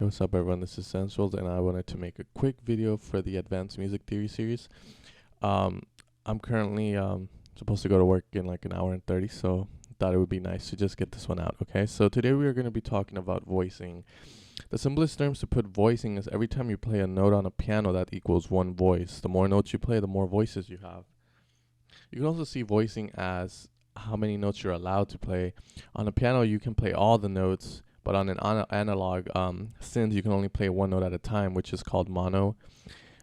Hey, what's up, everyone? This is Sensuals, and I wanted to make a quick video for the Advanced Music Theory series. Um, I'm currently supposed to go to work in like an hour and 30, so thought it would be nice to just get this one out, okay? So today we are going to be talking about voicing. The simplest terms to put voicing is every time you play a note on a piano, that equals one voice. The more notes you play, the more voices you have. You can also see voicing as how many notes you're allowed to play. On a piano, you can play all the notes, but on an analog synth, you can only play one note at a time, which is called mono.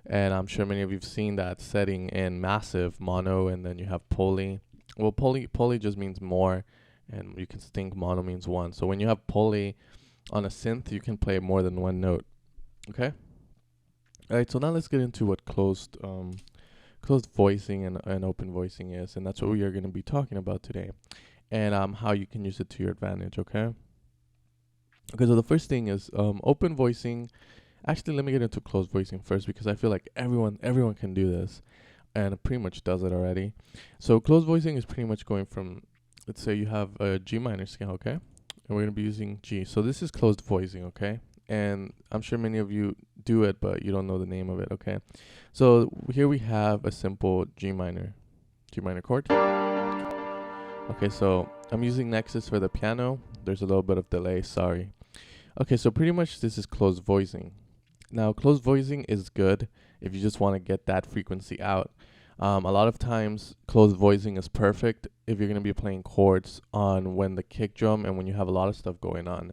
And I'm sure many of you've seen that setting in massive mono, and then you have poly. Well, poly just means more, and you can think mono means one. So when you have poly on a synth, you can play more than one note. Okay. All right. So now let's get into what closed voicing and open voicing is, and that's what we are going to be talking about today, and how you can use it to your advantage. Okay. Okay, so the first thing is open voicing. Actually, let me get into closed voicing first, because I feel like everyone can do this, and it pretty much does it already. So closed voicing is pretty much going from, let's say you have a G minor scale, okay, and we're gonna be using G. So this is closed voicing, okay, and I'm sure many of you do it, but you don't know the name of it, okay. So here we have a simple G minor chord. Okay, so I'm using Nexus for the piano. There's a little bit of delay, sorry. Okay, so pretty much this is closed voicing. Now, closed voicing is good if you just want to get that frequency out. A lot of times, closed voicing is perfect if you're going to be playing chords on when the kick drum and when you have a lot of stuff going on.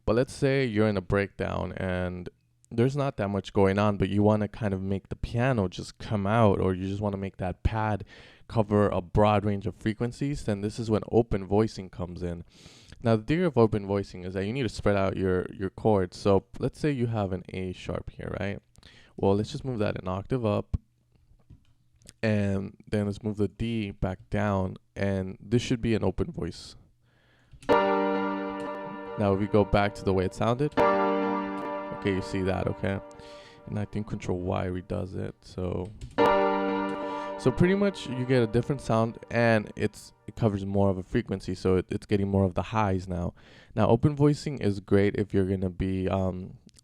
But let's say you're in a breakdown and there's not that much going on, but you want to kind of make the piano just come out, or you just want to make that pad cover a broad range of frequencies, then this is when open voicing comes in. Now, the theory of open voicing is that you need to spread out your chords. So let's say you have an A sharp here, right? Well, let's just move that an octave up, and then let's move the D back down, and this should be an open voice. Now, if we go back to the way it sounded, okay, you see that, okay? And I think Control Y redoes it, so pretty much you get a different sound, and it covers more of a frequency, so it's getting more of the highs now. Now, open voicing is great if you're gonna be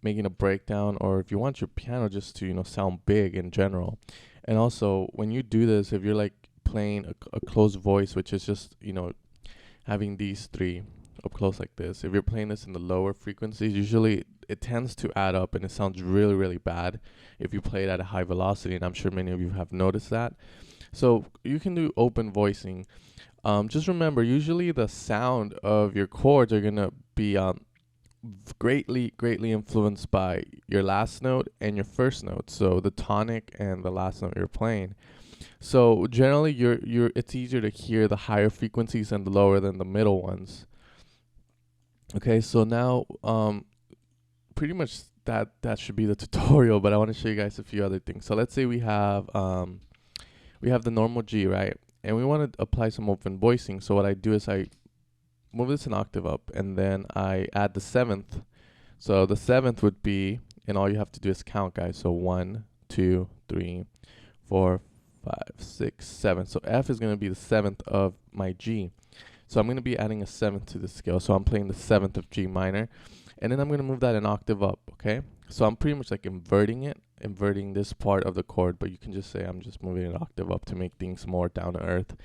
making a breakdown, or if you want your piano just to sound big in general. And also, when you do this, if you're like playing a closed voice, which is just having these three up close like this, if you're playing this in the lower frequencies, usually it tends to add up, and it sounds really, really bad if you play it at a high velocity, and I'm sure many of you have noticed that. So you can do open voicing. Just remember, usually the sound of your chords are gonna be greatly influenced by your last note and your first note, so the tonic and the last note you're playing. So generally, it's easier to hear the higher frequencies and the lower than the middle ones. Okay, so now pretty much that should be the tutorial, but I want to show you guys a few other things. So let's say we have the normal G, right? And we want to apply some open voicing. So what I do is I move this an octave up, and then I add the seventh. So the seventh would be, and all you have to do is count, guys. So 1, 2, 3, 4, 5, 6, 7. So F is going to be the seventh of my G. So I'm going to be adding a seventh to the scale. So I'm playing the seventh of G minor, and then I'm going to move that an octave up, okay? So I'm pretty much like inverting this part of the chord, but you can just say I'm just moving an octave up to make things more down to earth.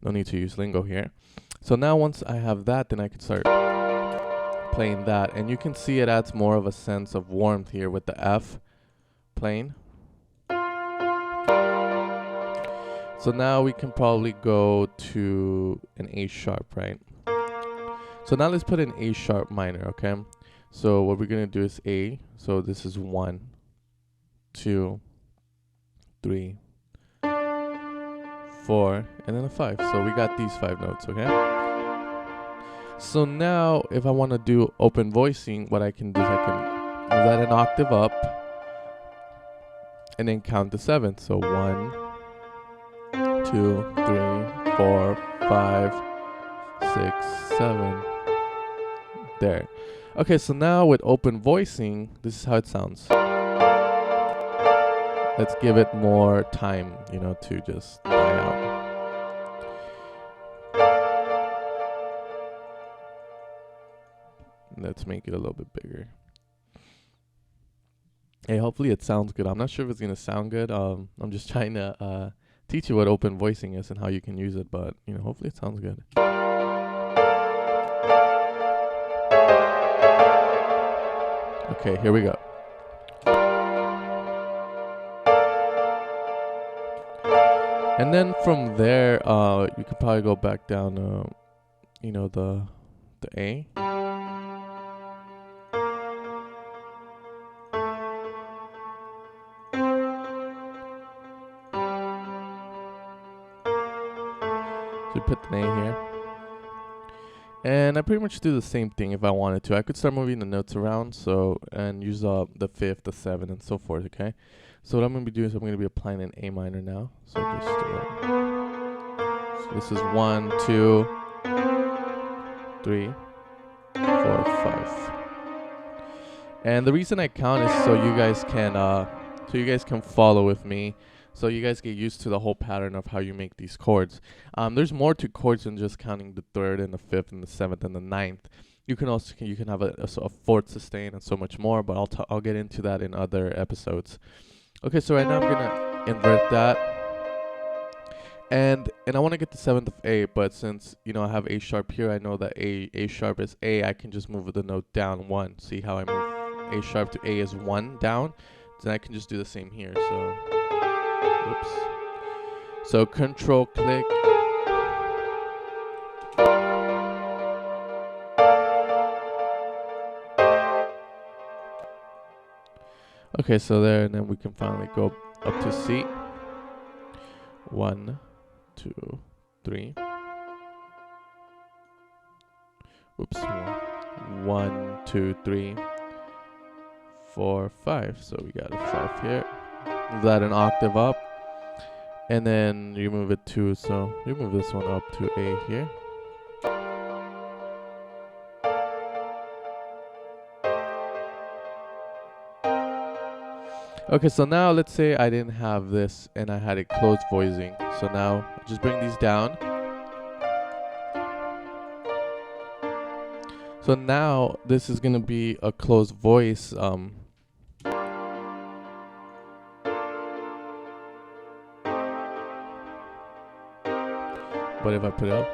No need to use lingo here. So now once I have that, then I can start playing that, and you can see it adds more of a sense of warmth here with the F playing. So now we can probably go to an A sharp, right? So now let's put an A sharp minor, okay? So what we're gonna do is A. So this is 1, 2, 3, 4, and then a 5. So we got these 5 notes, okay? So now if I want to do open voicing, what I can do is I can move that an octave up, and then count the seventh. So 1, 2, 3, 4, 5, 6, 7. There. Okay, so now with open voicing, this is how it sounds. Let's give it more time, to just die out. Let's make it a little bit bigger. Hey, hopefully it sounds good. I'm not sure if it's gonna sound good. I'm just trying to teach you what open voicing is and how you can use it, but hopefully it sounds good. Okay, here we go. And then from there, you could probably go back down, the A. So you put the A here. And I pretty much do the same thing if I wanted to. I could start moving the notes around, and use the fifth, the seventh, and so forth. Okay. So what I'm gonna be doing is I'm gonna be applying an A minor now. So this is 1, 2, 3, 4, 5. And the reason I count is so you guys can follow with me. So you guys get used to the whole pattern of how you make these chords. There's more to chords than just counting the third and the fifth and the seventh and the ninth. You can have a fourth sustain and so much more, but I'll get into that in other episodes. Okay, so right now I'm gonna invert that, and I want to get the seventh of A, but since I have A sharp here, I know that A sharp is A. I can just move the note down 1. See how I move A sharp to A is 1 down? Then I can just do the same here. So. Oops. So control click. Okay, so there, and then we can finally go up to C. 1, 2, 3. Oops. 1, 2, 3, 4, 5. So we got a 5 here. Move that an octave up. And then you move it to, so you move this one up to A here. Okay, so now let's say I didn't have this and I had it closed voicing. So now just bring these down. So now this is gonna be a closed voice. But if I put it up,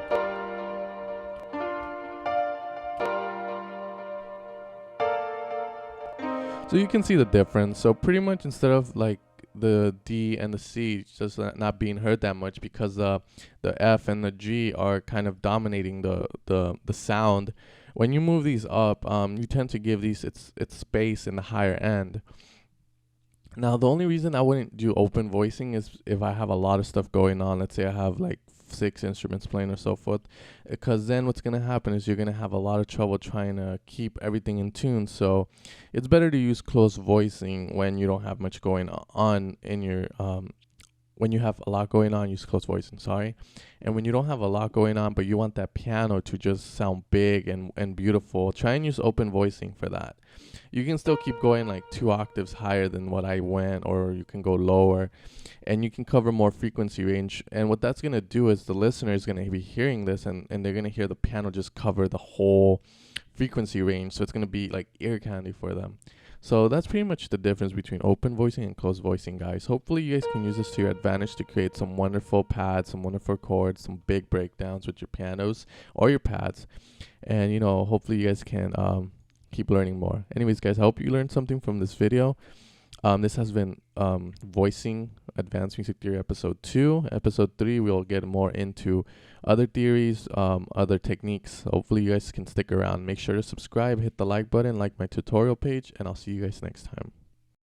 so you can see the difference. So pretty much instead of like the D and the C just not being heard that much because the F and the G are kind of dominating the sound. When you move these up, you tend to give these its space in the higher end. Now the only reason I wouldn't do open voicing is if I have a lot of stuff going on. Let's say I have like 6 instruments playing or so forth, because then what's going to happen is you're going to have a lot of trouble trying to keep everything in tune. So it's better to use close voicing when you don't have much going on in your when you have a lot going on, use close voicing, sorry. And when you don't have a lot going on but you want that piano to just sound big and beautiful, try and use open voicing for that. You can still keep going like 2 octaves higher than what I went, or you can go lower, and you can cover more frequency range. And what that's going to do is the listener is going to be hearing this, and they're going to hear the piano just cover the whole frequency range. So it's going to be like ear candy for them. So that's pretty much the difference between open voicing and closed voicing, guys. Hopefully you guys can use this to your advantage to create some wonderful pads, some wonderful chords, some big breakdowns with your pianos or your pads. And, hopefully you guys can keep learning more. Anyways, guys, I hope you learned something from this video. This has been Voicing Advanced Music Theory Episode 2. Episode 3, we'll get more into other theories, other techniques. Hopefully you guys can stick around. Make sure to subscribe, hit the like button, like my tutorial page, and I'll see you guys next time.